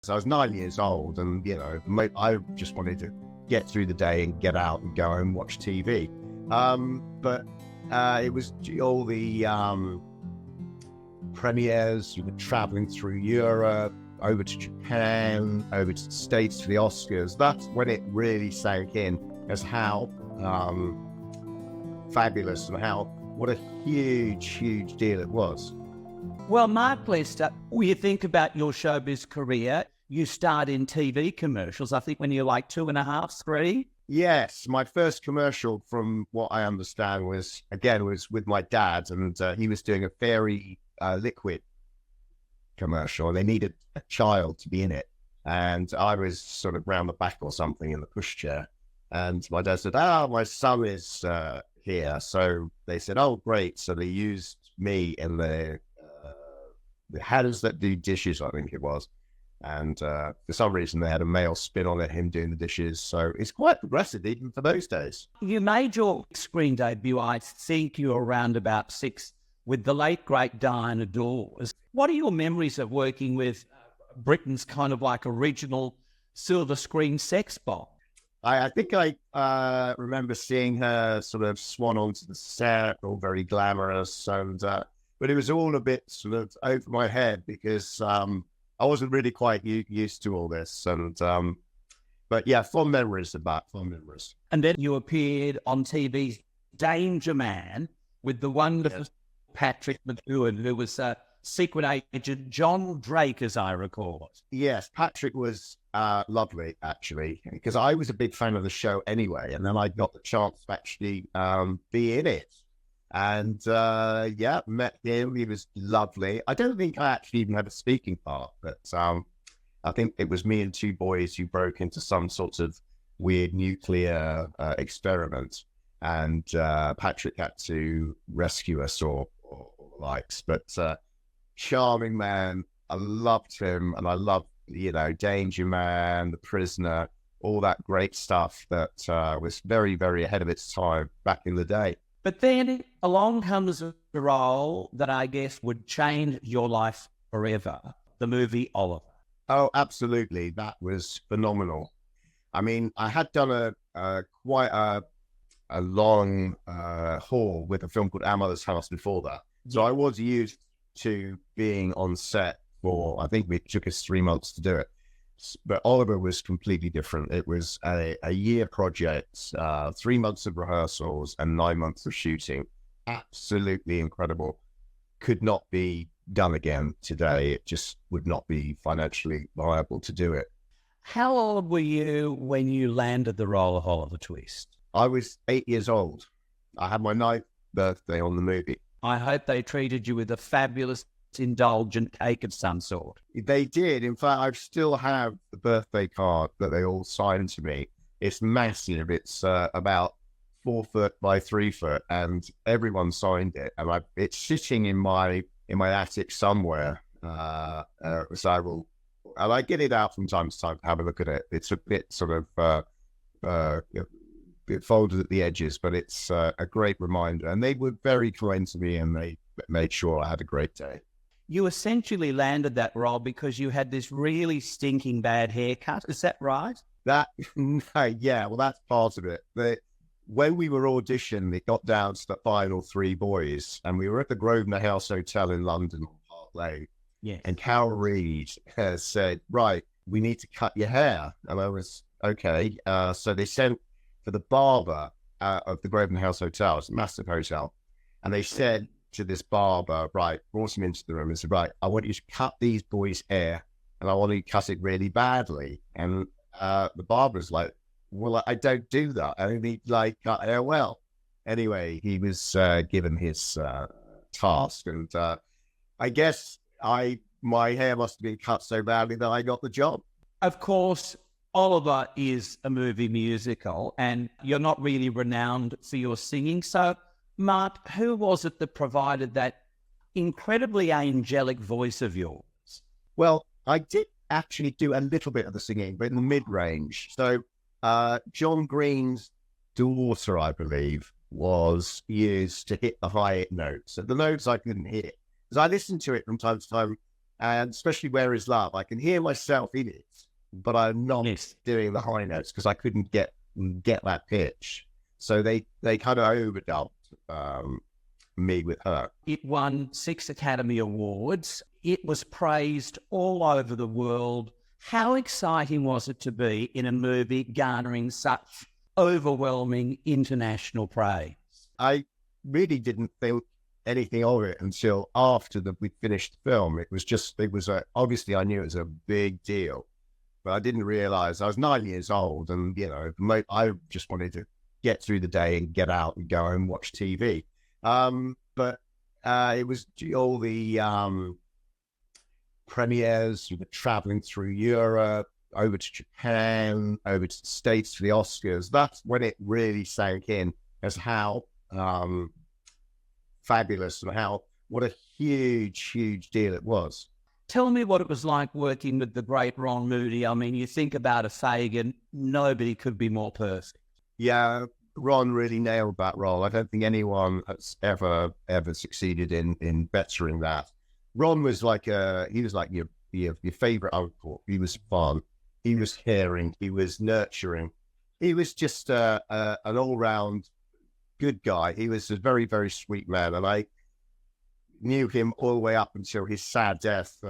So I was 9 years old, and I just wanted to get through the day and get out and go and watch TV. But it was all the premieres. You were traveling through Europe, over to Japan, over to the States for the Oscars. That's when it really sank in as how fabulous and what a huge deal it was. Well, Mark Lester, when you think about your showbiz career, you start in TV commercials, I think when you're like 2.5, 3. Yes, my first commercial, from what I understand, was with my dad, and he was doing a fairy liquid commercial, and they needed a child to be in it. And I was sort of round the back or something in the pushchair. And my dad said, my son is here. So they said, oh, great. So they used me in the hands that do dishes, I think it was. And for some reason, they had a male spin on it, him doing the dishes. So it's quite progressive, even for those days. You made your screen debut, I think you were around about 6, with the late, great Diana Dors. What are your memories of working with Britain's kind of like original silver screen sex bomb? I think I remember seeing her sort of swan onto the set, all very glamorous. And but it was all a bit sort of over my head because I wasn't really quite used to all this. And but yeah, fond memories. And then you appeared on TV's Danger Man with the wonderful Patrick McGowan, who was secret agent John Drake, as I recall. Yes, Patrick was lovely, actually, because I was a big fan of the show anyway, and then I got the chance to actually be in it. And met him. He was lovely. I don't think I actually even had a speaking part, but I think it was me and 2 boys who broke into some sort of weird nuclear experiment, and Patrick had to rescue us or likes. But charming man. I loved him, and I loved, Danger Man, The Prisoner, all that great stuff that was very, very ahead of its time back in the day. But then along comes a role that I guess would change your life forever, the movie Oliver. Oh, absolutely. That was phenomenal. I mean, I had done quite a long haul with a film called Our Mother's House before that. So I was used to being on set for, I think it took us 3 months to do it. But Oliver was completely different. It was a year project, 3 months of rehearsals and 9 months of shooting. Absolutely incredible. Could not be done again today. It just would not be financially viable to do it. How old were you when you landed the role of Oliver Twist? I was 8 years old. I had my 9th birthday on the movie. I hope they treated you with a fabulous, indulgent cake of some sort. They did. In fact, I still have the birthday card that they all signed to me. It's massive. It's about 4 foot by 3 foot, and everyone signed it. And it's sitting in my attic somewhere. So I get it out from time to time to have a look at it. It's a bit sort of bit folded at the edges, but it's a great reminder. And they were very kind to me, and they made sure I had a great day. You essentially landed that role because you had this really stinking bad haircut. Is that right? Yeah, well, that's part of it. When we were auditioning, it got down to the final 3 boys, and we were at the Grosvenor House Hotel in London on Park Lane. Yes. And Carol Reed said, right, we need to cut your hair. And I was, okay. So they sent for the barber of the Grosvenor House Hotel. It's a massive hotel. And they said to this barber, right, brought him into the room and said, right, I want you to cut these boys' hair, and I want you to cut it really badly. And the barber's like, well, I don't do that. I only cut hair well. Anyway, he was given his task, and I guess my hair must have been cut so badly that I got the job. Of course, Oliver is a movie musical, and you're not really renowned for your singing. So, Mark, who was it that provided that incredibly angelic voice of yours? Well, I did actually do a little bit of the singing, but in the mid-range. So John Green's daughter, I believe, was used to hit the high notes. So the notes I couldn't hit. Because I listened to it from time to time and especially Where Is Love, I can hear myself in it, but I'm not doing the high notes because I couldn't get that pitch. So they kind of overdubbed me with her. It won 6 Academy Awards. It was praised all over the world. How exciting was it to be in a movie garnering such overwhelming international praise? I really didn't think anything of it until after we finished the film. Obviously I knew it was a big deal, but I didn't realize I was 9 years old, and I just wanted to get through the day and get out and go and watch TV. But it was all the premieres, traveling through Europe, over to Japan, over to the States for the Oscars. That's when it really sank in as how fabulous and what a huge deal it was. Tell me what it was like working with the great Ron Moody. I mean, you think about a Fagin, nobody could be more perfect. Yeah, Ron really nailed that role. I don't think anyone has ever succeeded in bettering that. Ron was like your favorite uncle. He was fun. He was caring. He was nurturing. He was just an all-round good guy. He was a very, very sweet man, and I knew him all the way up until his sad death 3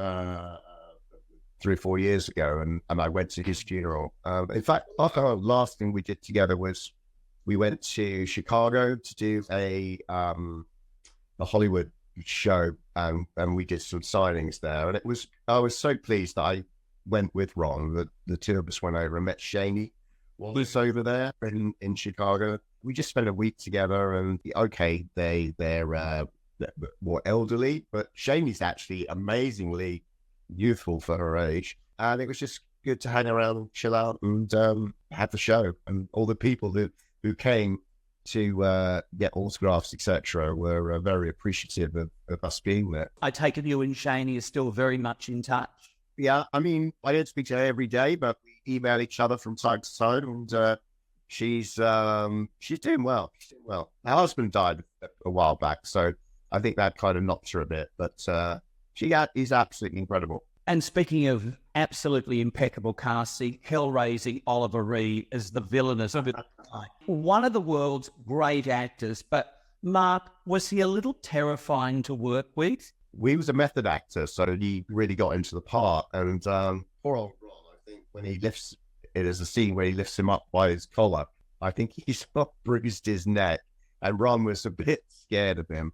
or 4 years ago, and I went to his funeral. In fact, the last thing we did together was we went to Chicago to do a Hollywood show, and we did some signings there. And I was so pleased that I went with Ron. The two of us went over and met Shelley Winters over there in Chicago. We just spent a week together, and they're more elderly, but Shelley's actually amazingly youthful for her age. And it was just good to hang around and chill out and have the show. And all the people who came to get autographs, etc., were very appreciative of us being there. I take it you and Shani are still very much in touch. Yeah, I mean, I don't speak to her every day, but we email each other from time to time, and she's doing well. She's doing well. Her husband died a while back, so I think that kind of knocked her a bit, but is absolutely incredible. And speaking of absolutely impeccable casting, hell-raising Oliver Reed as the villainous of it. One of the world's great actors, but Mark, was he a little terrifying to work with? He was a method actor, so he really got into the part. And poor old Ron, I think when he lifts, it is a scene where he lifts him up by his collar. I think he's bruised his neck, and Ron was a bit scared of him.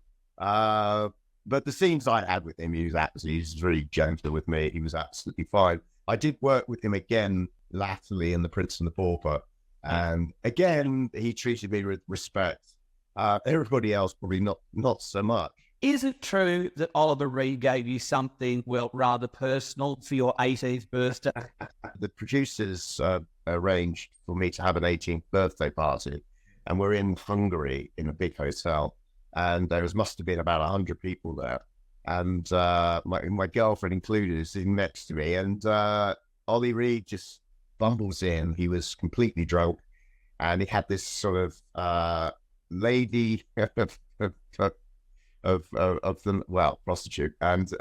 But the scenes I had with him, he's really gentle with me. He was absolutely fine. I did work with him again latterly in The Prince and the Pauper. And again, he treated me with respect. Everybody else probably not so much. Is it true that Oliver Reed gave you something, rather personal for your 18th birthday? The producers arranged for me to have an 18th birthday party, and we're in Hungary in a big hotel. And there must have been about 100 people there. And my girlfriend included is sitting next to me. And Ollie Reed just bumbles in. He was completely drunk. And he had this sort of lady prostitute. And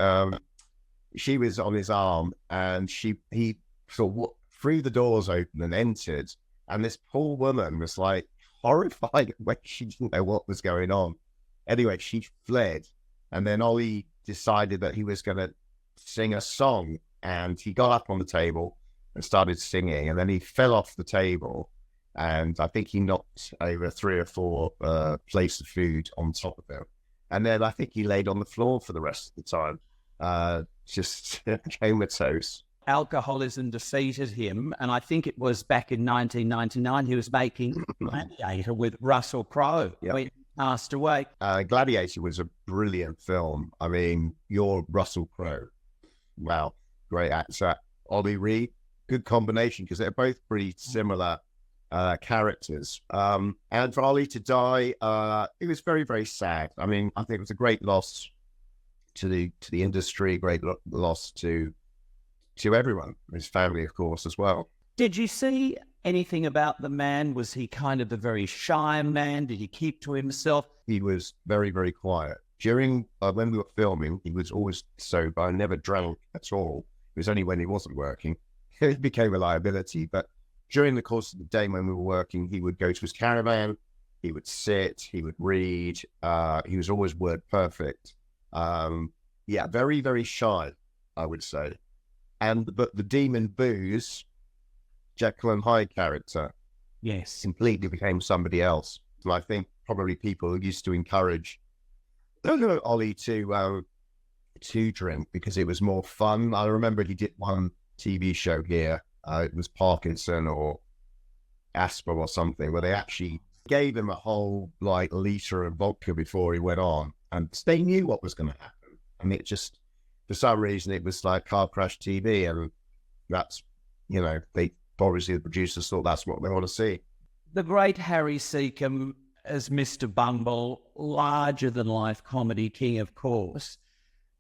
she was on his arm. And he sort of threw the doors open and entered. And this poor woman was like horrified when she didn't know what was going on. Anyway, she fled, and then Ollie decided that he was going to sing a song, and he got up on the table and started singing, and then he fell off the table, and I think he knocked over 3 or 4 plates of food on top of him, and then I think he laid on the floor for the rest of the time, just comatose. Alcoholism defeated him, and I think it was back in 1999 he was making Gladiator with Russell Crowe. Yep. When he passed away. Gladiator was a brilliant film. I mean, you're Russell Crowe. Wow, great actor. Ollie Reed, good combination because they're both pretty similar characters. And for Ollie to die, it was very, very sad. I mean, I think it was a great loss to the industry, great loss to everyone, his family, of course, as well. Did you see anything about the man? Was he kind of a very shy man? Did he keep to himself? He was very, very quiet. during when we were filming, he was always sober, never drank at all. It was only when he wasn't working it became a liability. But during the course of the day when we were working, he would go to his caravan, he would sit, he would read. He was always word perfect. Very, very shy, I would say. But the demon Booze, Jekyll and Hyde character, Yes, completely became somebody else. And I think probably people used to encourage Ollie to drink because it was more fun. I remember he did one TV show here. It was Parkinson or asthma or something, where they actually gave him a whole liter of vodka before he went on, and they knew what was going to happen. And it just, for some reason, it was like car crash TV, and that's, they obviously the producers thought that's what they want to see. the great Harry Seacombe as Mr. Bumble, larger than life comedy king, of course.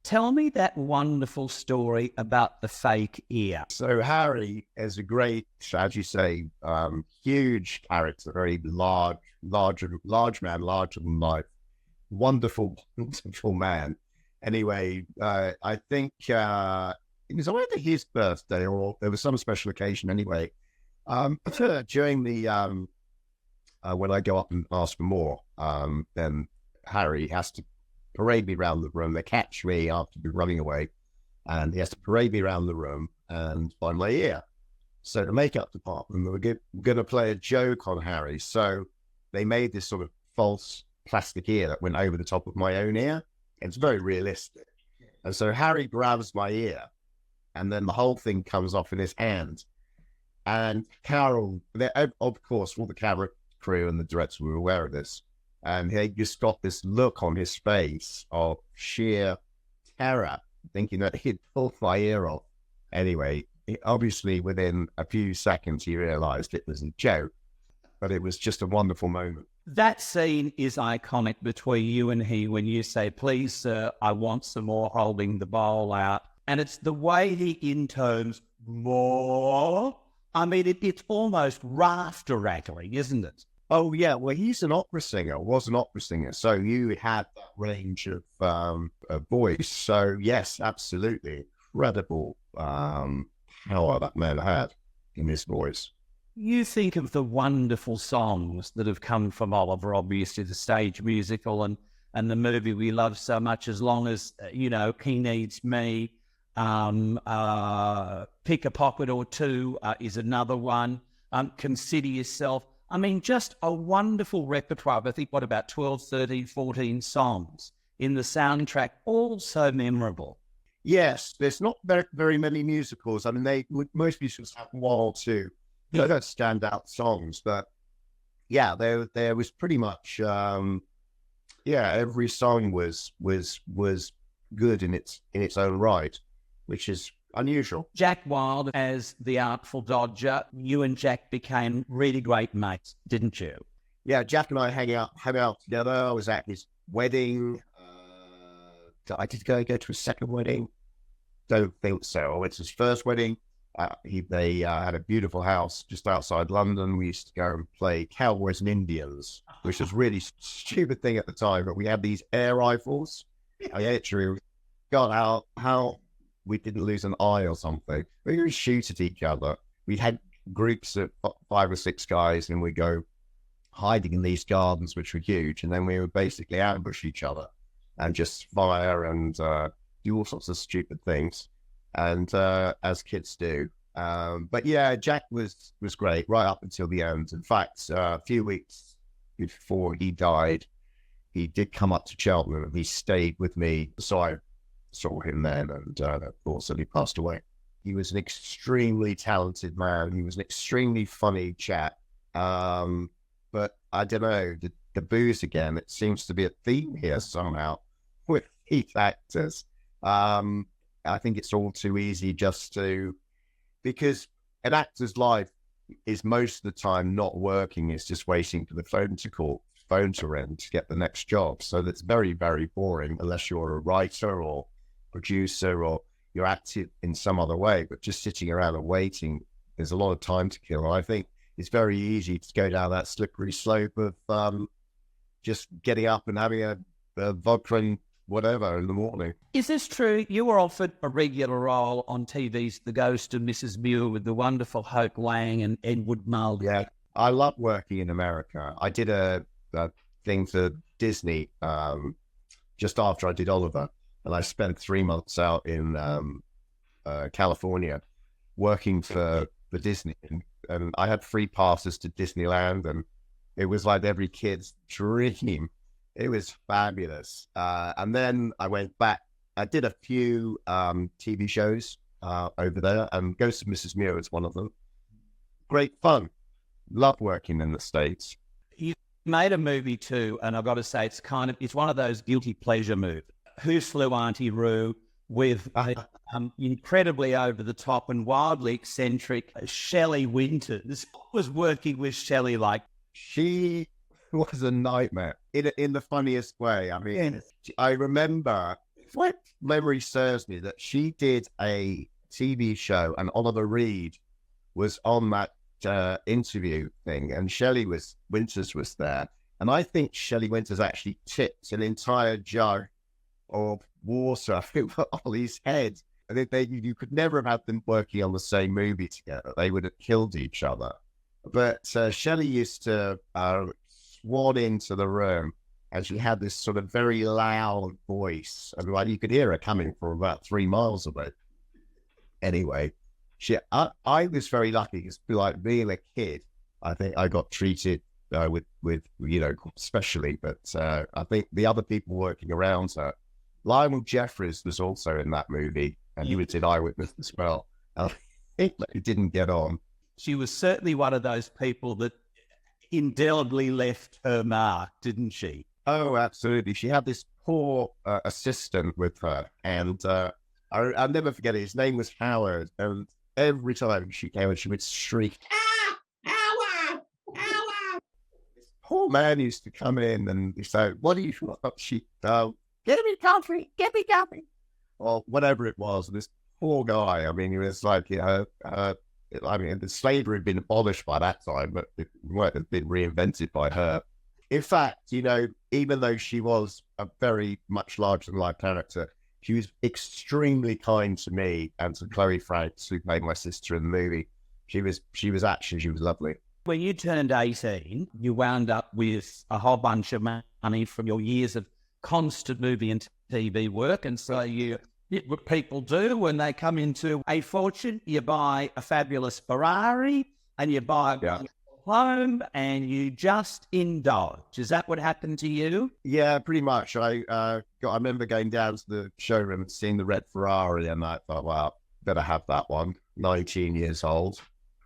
Tell me that wonderful story about the fake ear. So Harry is a great, as you say, huge character, very large man, larger than life, wonderful man. Anyway, I think it was either his birthday or there was some special occasion. Anyway, during the when I go up and ask for more, then Harry has to parade me around the room. They catch me after running away, and he has to parade me around the room and find my ear. So the makeup department were going to play a joke on Harry. So they made this sort of false plastic ear that went over the top of my own ear. It's very realistic. And so Harry grabs my ear, and then the whole thing comes off in his hand. And Carol, of course, all the camera crew and the director were aware of this. And he just got this look on his face of sheer terror, thinking that he'd pulled my ear off. Anyway, obviously within a few seconds, he realized it was a joke, but it was just a wonderful moment. That scene is iconic between you and he when you say, "Please, sir, I want some more," holding the bowl out. And it's the way he intones more. I mean, it's almost rafter rattling, isn't it? Oh, yeah. Well, he's an opera singer, was an opera singer. So you had that range of voice. So, yes, absolutely. Incredible power that man had in his voice. You think of the wonderful songs that have come from Oliver, obviously the stage musical and the movie we love so much, As Long As, He Needs Me, Pick a Pocket or Two is another one, Consider Yourself. I mean, just a wonderful repertoire. I think, about 12, 13, 14 songs in the soundtrack, all so memorable. Yes, there's not very many musicals. I mean, most musicals have one or two. Don't standout songs, but yeah, there was pretty much every song was good in its own right, which is unusual. Jack Wilde as the Artful Dodger. You and Jack became really great mates, didn't you? Yeah, Jack and I hang out together. I was at his wedding. I did go to his second wedding. Don't think so. I went to his first wedding. They had a beautiful house just outside London. We used to go and play Cowboys and Indians, which was really stupid thing at the time. But we had these air rifles. I actually got out how we didn't lose an eye or something. We would shoot at each other. We had groups of 5 or 6 guys, and we'd go hiding in these gardens, which were huge. And then we would basically ambush each other and just fire and do all sorts of stupid things. And as kids do. But yeah, Jack was great right up until the end. In fact, a few weeks before he died, he did come up to Cheltenham and he stayed with me. So I saw him then, and of course, he passed away. He was an extremely talented man. He was an extremely funny chap. But I don't know, the booze again, it seems to be a theme here somehow with these actors. I think it's all too easy because an actor's life is most of the time not working. It's just waiting for the phone to ring to get the next job. So that's very, very boring unless you're a writer or producer or you're active in some other way. But just sitting around and waiting, there's a lot of time to kill. And I think it's very easy to go down that slippery slope of just getting up and having a vodka and whatever in the morning. Is this true? You were offered a regular role on TV's The Ghost of Mrs. Muir with the wonderful Hope Lang and Edward Mulder. Yeah, I love working in America. I did a thing for Disney just after I did Oliver, and I spent 3 months out in California working for Disney, and I had free passes to Disneyland, and it was like every kid's dream. It was fabulous. And then I went back. I did a few TV shows over there, and Ghost of Mrs. Muir was one of them. Great fun. Love working in the States. You made a movie too, and I've got to say, it's one of those guilty pleasure movies. Who Flew Auntie Roo with incredibly over the top and wildly eccentric Shelley Winters. Was working with Shelley like? She was a nightmare in the funniest way. I mean, I remember, if my memory serves me, that she did a TV show and Oliver Reed was on that interview thing, and Shelley Winters was there, and I think Shelley Winters actually tipped an entire jug of water over Ollie's head. I think you could never have had them working on the same movie together. They would have killed each other. But Shelley used to swan into the room, and she had this sort of very loud voice. I mean, you could hear her coming from about 3 miles away. Anyway, I was very lucky because, like, being a kid, I think I got treated with specially. But I think the other people working around her, Lionel Jeffries was also in that movie, and he was in Eyewitness as well. I think they didn't get on. She was certainly one of those people that indelibly left her mark, didn't she? Oh, absolutely. She had this poor assistant with her, and I'll never forget it. His name was Howard, and every time she came in, she would shriek, "Ah, Howard, Howard!" This poor man used to come in and he said, "What do you want?" She, "Get me coffee, get me coffee," or whatever it was. This poor guy. I mean, he was like, I mean, the slavery had been abolished by that time, but it might have been reinvented by her. In fact, even though she was a very much larger-than-life character, she was extremely kind to me and to Chloe Franks, who played my sister in the movie. She was lovely. When you turned 18, you wound up with a whole bunch of money from your years of constant movie and TV work, and so you did what people do when they come into a fortune. You buy a fabulous Ferrari, and you buy a home, and you just indulge. Is that what happened to you? Yeah, pretty much. I remember going down to the showroom and seeing the red Ferrari, and I thought, well, better have that one. 19 years old,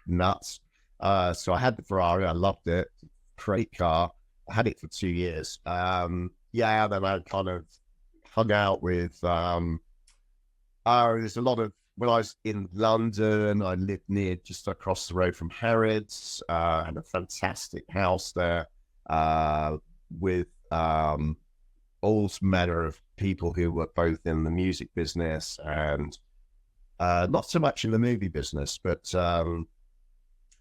nuts. So I had the Ferrari. I loved it. Great car. I had it for 2 years. Then I kind of hung out with. There's a lot of. When I was in London, I lived near just across the road from Harrods, had a fantastic house there with all manner of people who were both in the music business and not so much in the movie business, but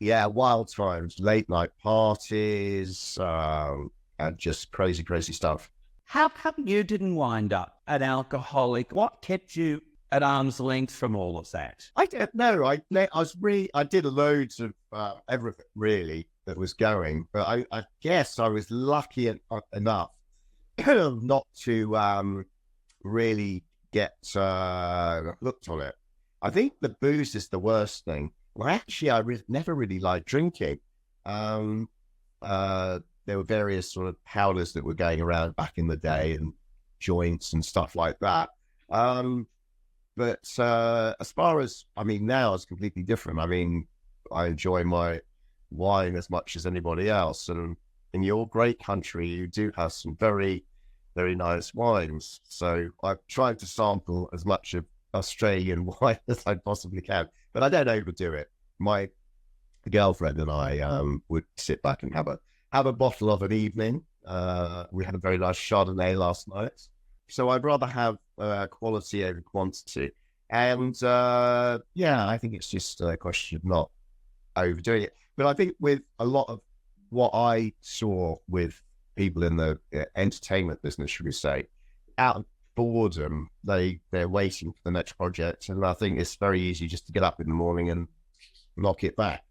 wild times, late night parties, and just crazy, crazy stuff. How come you didn't wind up an alcoholic? What kept you at arm's length from all of that? I don't know. I did loads of everything really that was going, but I guess I was lucky enough not to really get hooked on it. I think the booze is the worst thing. Well, actually, I never really liked drinking. There were various sort of powders that were going around back in the day and joints and stuff like that. But as far as, now it's completely different. I enjoy my wine as much as anybody else. And in your great country, you do have some very, very nice wines. So I've tried to sample as much of Australian wine as I possibly can, but I don't overdo it. My girlfriend and I would sit back and have a bottle of an evening. We had a very nice Chardonnay last night. So I'd rather have quality over quantity. And I think it's just a question of not overdoing it. But I think with a lot of what I saw with people in the entertainment business, should we say, out boredom, they're waiting for the next project. And I think it's very easy just to get up in the morning and knock it back.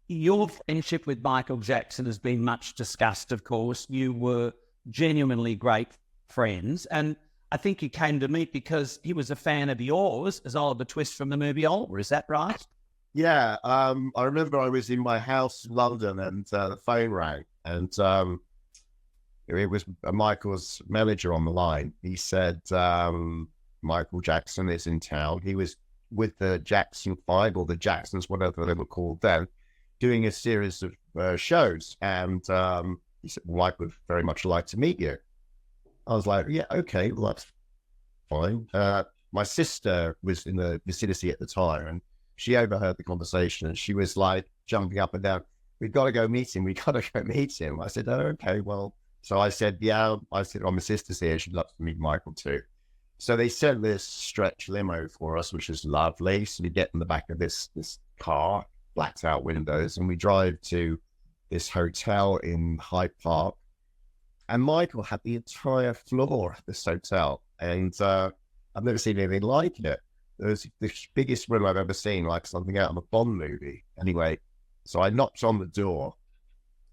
Your friendship with Michael Jackson has been much discussed, of course. You were genuinely great friends. And I think you came to meet because he was a fan of yours as Oliver Twist from the movie Oliver. Is that right? Yeah. I remember I was in my house in London and the phone rang, and it was Michael's manager on the line. He said, Michael Jackson is in town. He was with the Jackson 5 or the Jacksons, whatever they were called then, doing a series of shows. And he said, well, Mike would very much like to meet you. I was like, yeah, okay, well, that's fine. My sister was in the vicinity at the time, and she overheard the conversation, and she was like jumping up and down. We've got to go meet him. We've got to go meet him. I said, oh, okay, well. So I said, yeah. I said, oh, my sister's here. She'd love to meet Michael too. So they sent this stretch limo for us, which is lovely. So we get in the back of this car, blacked out windows, and we drive to this hotel in Hyde Park. And Michael had the entire floor of this hotel. And I've never seen anything like it. It was the biggest room I've ever seen, like something out of a Bond movie. Anyway, so I knocked on the door.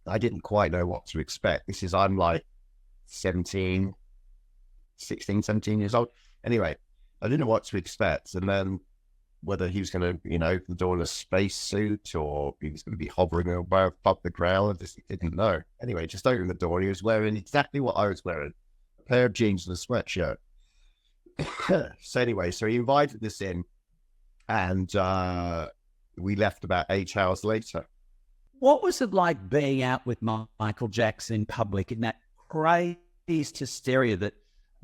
I didn't quite know what to expect. I'm like 16, 17 years old. Anyway, I didn't know what to expect. And then whether he was going to, open the door in a spacesuit or he was going to be hovering above the ground, I just didn't know. Anyway, just opened the door. He was wearing exactly what I was wearing, a pair of jeans and a sweatshirt. So anyway, so he invited us in, and we left about 8 hours later. What was it like being out with Michael Jackson in public in that crazed hysteria that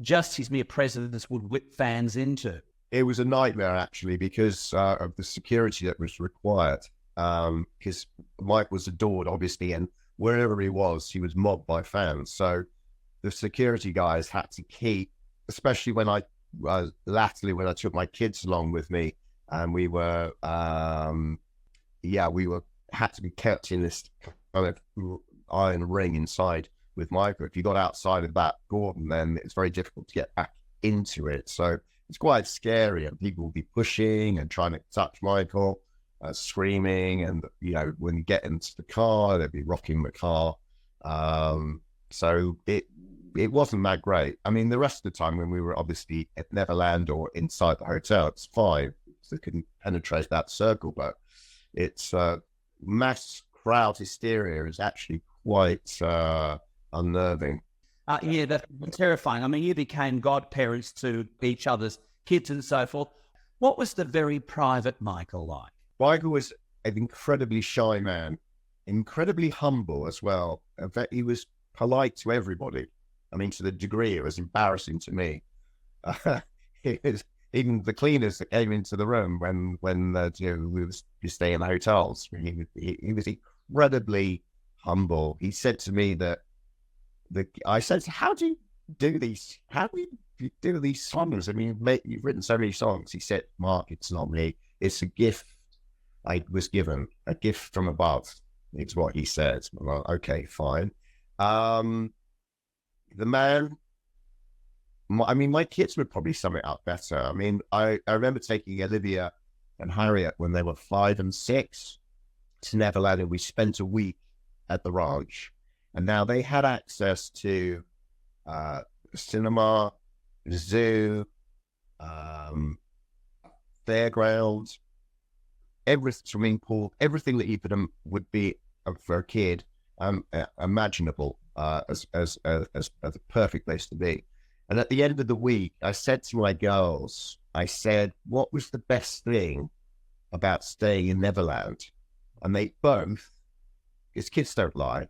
just his mere presence would whip fans into? It was a nightmare, actually, because of the security that was required. Because Mike was adored, obviously, and wherever he was mobbed by fans. So the security guys had to keep, especially when latterly when I took my kids along with me, and we had to be kept in this kind of iron ring inside with Michael. If you got outside of that Gordon, then it's very difficult to get back into it. So it's quite scary, and people will be pushing and trying to touch Michael, screaming, and when you get into the car, they'll be rocking the car. So it wasn't that great. I mean, the rest of the time when we were obviously at Neverland or inside the hotel, it's fine. They couldn't penetrate that circle, but it's mass crowd hysteria is actually quite unnerving. Yeah, that's terrifying. I mean, you became godparents to each other's kids and so forth. What was the very private Michael like? Michael was an incredibly shy man, incredibly humble as well. In fact, he was polite to everybody. I mean, to the degree it was embarrassing to me. It was, even the cleaners that came into the room when we were staying in hotels, he was incredibly humble. He said to me that I said, how do you do these? How do you do these songs? I mean, you've written so many songs. He said, Mark, it's not me. It's a gift I was given, a gift from above. It's what he said. Well, okay, fine. The man, my kids would probably sum it up better. I mean, I remember taking Olivia and Harriet when they were 5 and 6 to Neverland, and we spent a week at the ranch. And now they had access to cinema, zoo, fairgrounds, every swimming pool, everything that even would be for a kid imaginable as a perfect place to be. And at the end of the week, I said to my girls, what was the best thing about staying in Neverland? And they both, because kids don't lie,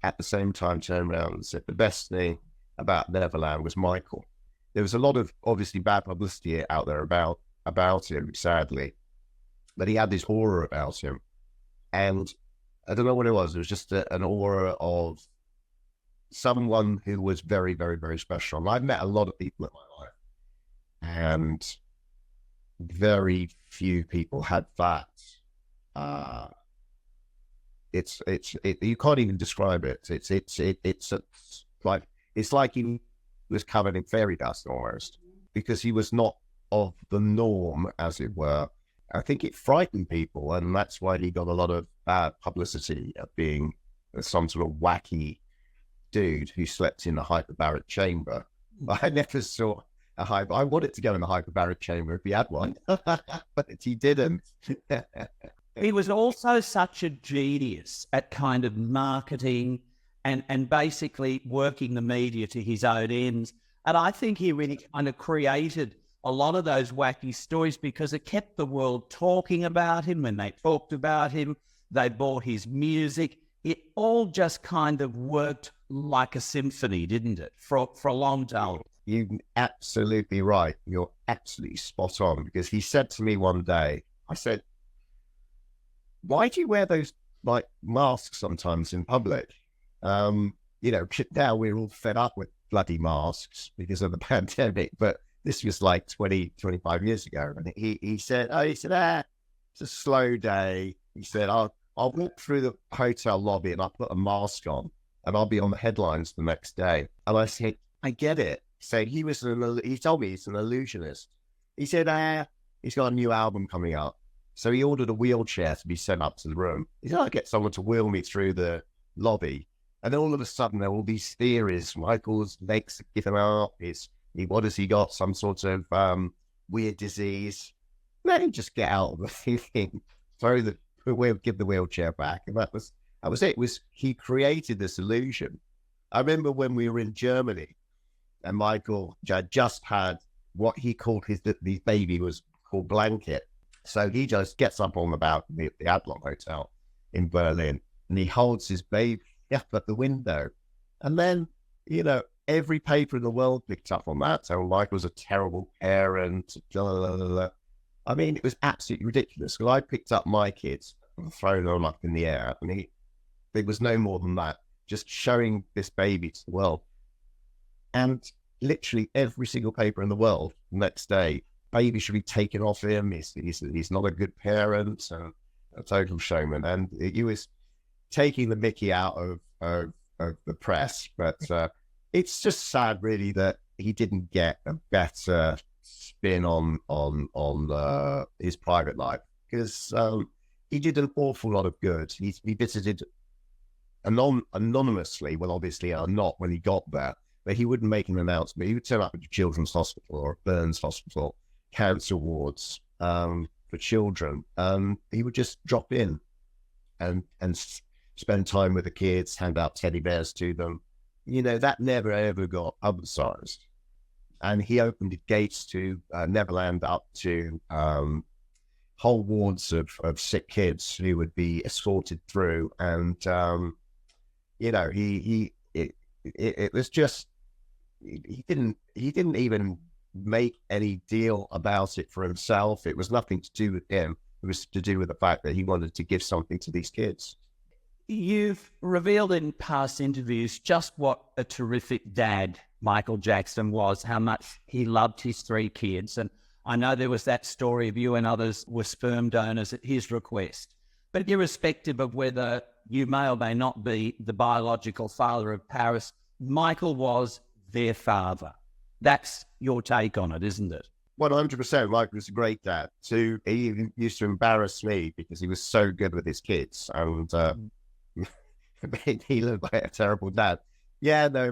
at the same time turned around and said the best thing about Neverland was Michael. There was a lot of obviously bad publicity out there about him, sadly, but he had this aura about him. And I don't know what it was. It was just an aura of someone who was very, very, very special. And I've met a lot of people in my life, and very few people had that. You can't even describe it. It's like was covered in fairy dust almost, because he was not of the norm, as it were. I think it frightened people, and that's why he got a lot of bad publicity of being some sort of wacky dude who slept in a hyperbaric chamber. I never saw I wanted to go in the hyperbaric chamber if he had one, but he didn't. He was also such a genius at kind of marketing and basically working the media to his own ends. And I think he really kind of created a lot of those wacky stories because it kept the world talking about him. When they talked about him, they bought his music. It all just kind of worked like a symphony, didn't it, for a long time? You're absolutely right. You're absolutely spot on, because he said to me one day, I said, why do you wear those like masks sometimes in public? Now we're all fed up with bloody masks because of the pandemic, but this was like 20, 25 years ago. And he said, it's a slow day. He said, I'll walk through the hotel lobby and I'll put a mask on and I'll be on the headlines the next day. And I said, I get it. So he told me he's an illusionist. He said, he's got a new album coming out. So he ordered a wheelchair to be sent up to the room. He said, I'll get someone to wheel me through the lobby. And then all of a sudden, there were all these theories. Michael's legs give him out. What has he got? Some sort of weird disease. Let him just get out of the thing. Give the wheelchair back. And that was it. He created this illusion. I remember when we were in Germany, and Michael just had what he called his baby was called Blanket. So he just gets up on the balcony at the Adlon Hotel in Berlin, and he holds his baby up at the window. And then, every paper in the world picked up on that. So Michael was a terrible parent. Blah, blah, blah, blah. I mean, it was absolutely ridiculous. Well, I picked up my kids and thrown them up in the air. I mean, there was no more than that, just showing this baby to the world. And literally every single paper in the world next day, baby should be taken off him. He's not a good parent and a total showman. And he was taking the mickey out of the press. But it's just sad, really, that he didn't get a better spin on his private life, because he did an awful lot of good. He visited anonymously, well, obviously not when he got there, but he wouldn't make an announcement. He would turn up at a children's hospital or a Burns hospital, cancer wards for children. He would just drop in and spend time with the kids, hand out teddy bears to them. That never ever got publicized. And he opened the gates to Neverland up to whole wards of sick kids who would be escorted through. And, it was just, he didn't even make any deal about it for himself. It was nothing to do with him. It was to do with the fact that he wanted to give something to these kids. You've revealed in past interviews just what a terrific dad Michael Jackson was, how much he loved his 3 kids. And I know there was that story of you and others were sperm donors at his request. But irrespective of whether you may or may not be the biological father of Paris, Michael was their father. That's your take on it, isn't it? 100%. Michael was a great dad. He used to embarrass me because he was so good with his kids. And he looked like a terrible dad. Yeah, no,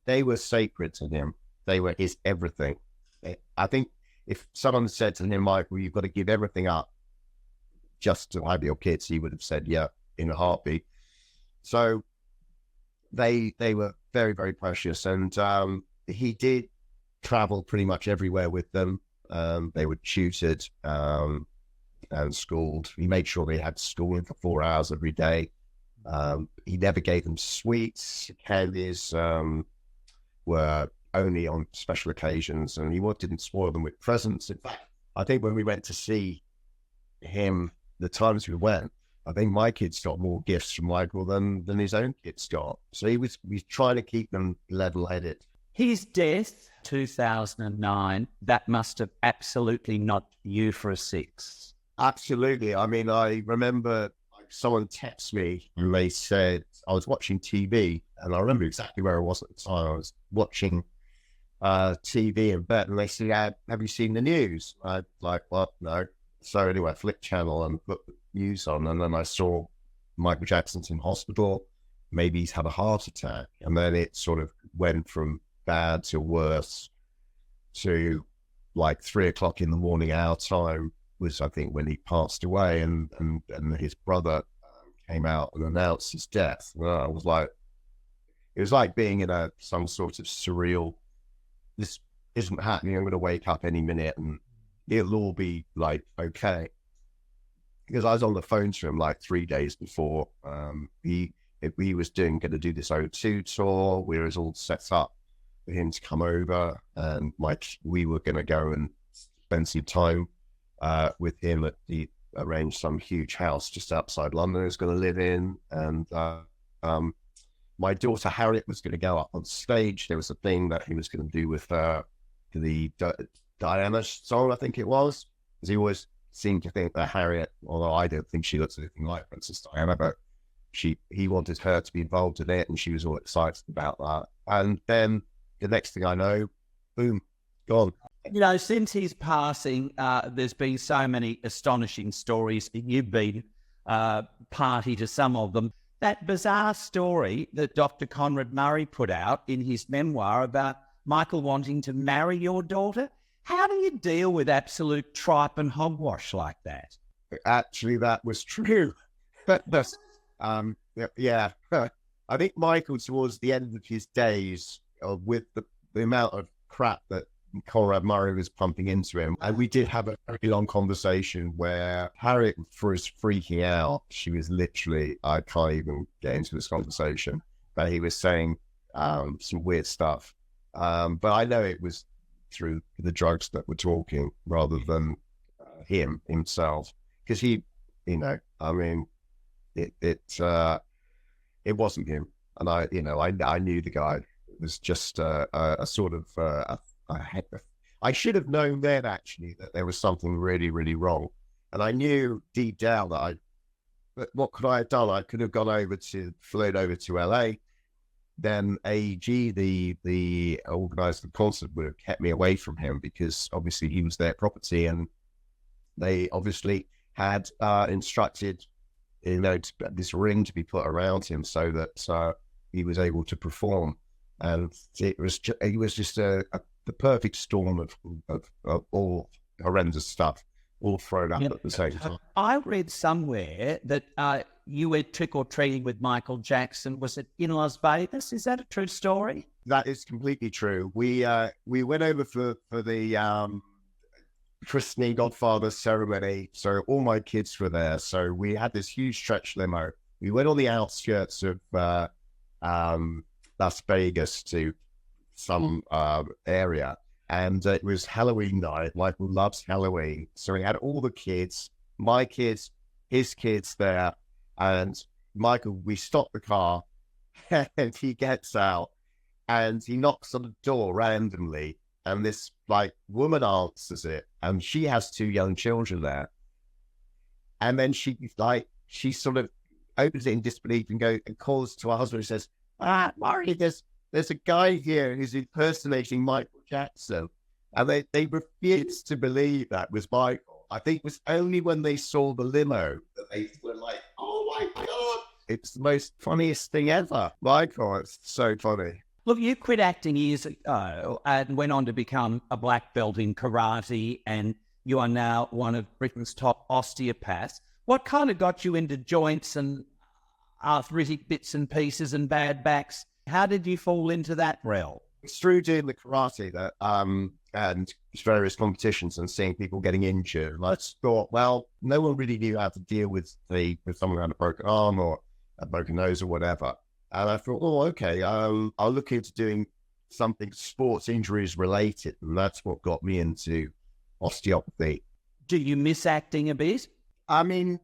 they were sacred to him. They were his everything. I think if someone said to him, Michael, you've got to give everything up just to have your kids, he would have said, yeah, in a heartbeat. So they were very, very precious. And he did travel pretty much everywhere with them. They were tutored and schooled. He made sure they had schooling for 4 hours every day. He never gave them sweets. Candies were only on special occasions, and he didn't spoil them with presents. In fact, I think when we went to see him, the times we went, I think my kids got more gifts from Michael than his own kids got. So he was trying to keep them level-headed. His death, 2009, that must have absolutely knocked you for a 6. Absolutely. I mean, I remember someone texted me and they said, I was watching TV, and I remember exactly where I was at the time. I was watching TV in bed, and they said, have you seen the news? I like, what? No. So anyway, I flicked channel and put the news on, and then I saw Michael Jackson's in hospital. Maybe he's had a heart attack. And then it sort of went from bad to worse to like 3 o'clock in the morning our time was, I think, when he passed away, and his brother came out and announced his death. Well, I was like, it was like being in some sort of surreal, this isn't happening, I'm going to wake up any minute and it'll all be like, okay. Because I was on the phone to him like 3 days before. He was going to do this O2 tour. We were all set up for him to come over, and we were going to go and spend some time with him at arranged some huge house just outside London he was going to live in. And my daughter Harriet was going to go up on stage. There was a thing that he was going to do with the Diana song, I think it was. Because he always seemed to think that Harriet, although I don't think she looks anything like Princess Diana, but he wanted her to be involved in it, and she was all excited about that. And then the next thing I know, boom, gone. You know, since his passing, there's been so many astonishing stories. You've been party to some of them. That bizarre story that Dr. Conrad Murray put out in his memoir about Michael wanting to marry your daughter. How do you deal with absolute tripe and hogwash like that? Actually, that was true. Yeah. I think Michael, towards the end of his days, with the amount of crap that Conrad Murray was pumping into him, and we did have a very long conversation where Harriet was freaking out. She was literally, I can't even get into this conversation, but he was saying some weird stuff. But I know it was through the drugs that were talking rather than himself, because he, I mean, it wasn't him, and I knew the guy. It was just a sort of I should have known then, actually, that there was something really, really wrong. And I knew deep down but what could I have done? I could have flown over to LA. Then AEG, the organizer of the concert, would have kept me away from him, because obviously he was their property, and they obviously had instructed, this ring to be put around him so that he was able to perform. And it was just the perfect storm of all horrendous stuff, all thrown up at the same time. I read somewhere that you went trick-or-treating with Michael Jackson. Was it in Las Vegas? Is that a true story? That is completely true. We went over for the christening Godfather ceremony, so all my kids were there. So we had this huge stretch limo. We went on the outskirts of Las Vegas to some area, and it was Halloween night. Michael loves Halloween, so he had all the kids, my kids, his kids there, and Michael, we stopped the car, and he gets out, and he knocks on the door randomly, and this woman answers it, and she has 2 young children there, and then she sort of opens it in disbelief and calls to her husband and says, Murray, there's a guy here who's impersonating Michael Jackson. And they refused to believe that was Michael. I think it was only when they saw the limo that they were like, oh my God, it's the most funniest thing ever. Michael, it's so funny. Look, you quit acting years ago and went on to become a black belt in karate, and you are now one of Britain's top osteopaths. What kind of got you into joints and arthritic bits and pieces and bad backs? How did you fall into that realm? It's through doing the karate that and various competitions and seeing people getting injured. I thought, well, no one really knew how to deal with someone who had a broken arm or a broken nose or whatever. And I thought, oh, okay, I'll look into doing something sports injuries related, and that's what got me into osteopathy. Do you miss acting a bit? I mean,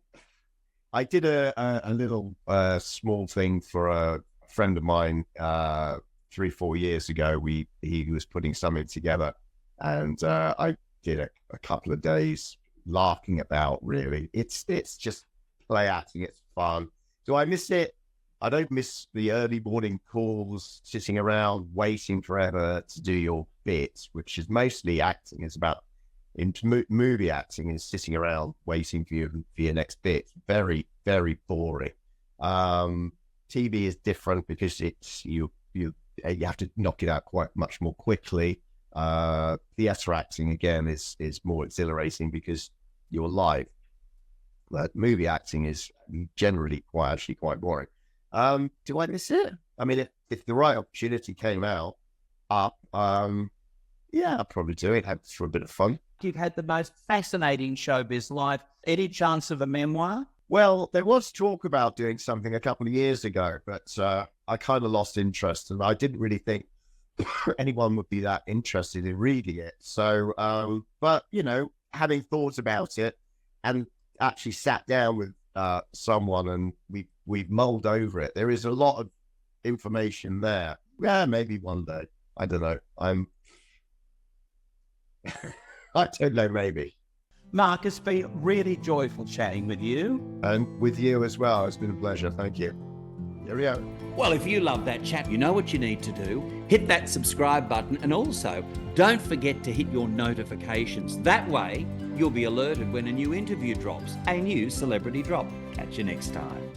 I did a little small thing for a friend of mine 3-4 years ago. He was putting something together, and I did a couple of days laughing about. Really, it's just play acting. It's fun. Do I miss it? I don't miss the early morning calls, sitting around waiting forever to do your bits, which is mostly acting. It's about movie acting is sitting around waiting for your next bit. Very, very boring. TV is different because it's you have to knock it out quite much more quickly. Theatre acting again is more exhilarating because you're live. But movie acting is generally quite boring. Do I miss it? I mean, if the right opportunity came up, yeah, I'd probably do it for a bit of fun. You've had the most fascinating showbiz life. Any chance of a memoir? Well, there was talk about doing something a couple of years ago, but I kind of lost interest, and I didn't really think anyone would be that interested in reading it. So, but you know, having thought about it and actually sat down with someone and we've mulled over it, there is a lot of information there. Yeah, maybe one day. I don't know. I don't know, maybe. Mark, it's been really joyful chatting with you. And with you as well. It's been a pleasure. Thank you. Here we go. Well, if you love that chat, you know what you need to do. Hit that subscribe button, and also don't forget to hit your notifications. That way, you'll be alerted when a new interview drops, a new celebrity drop. Catch you next time.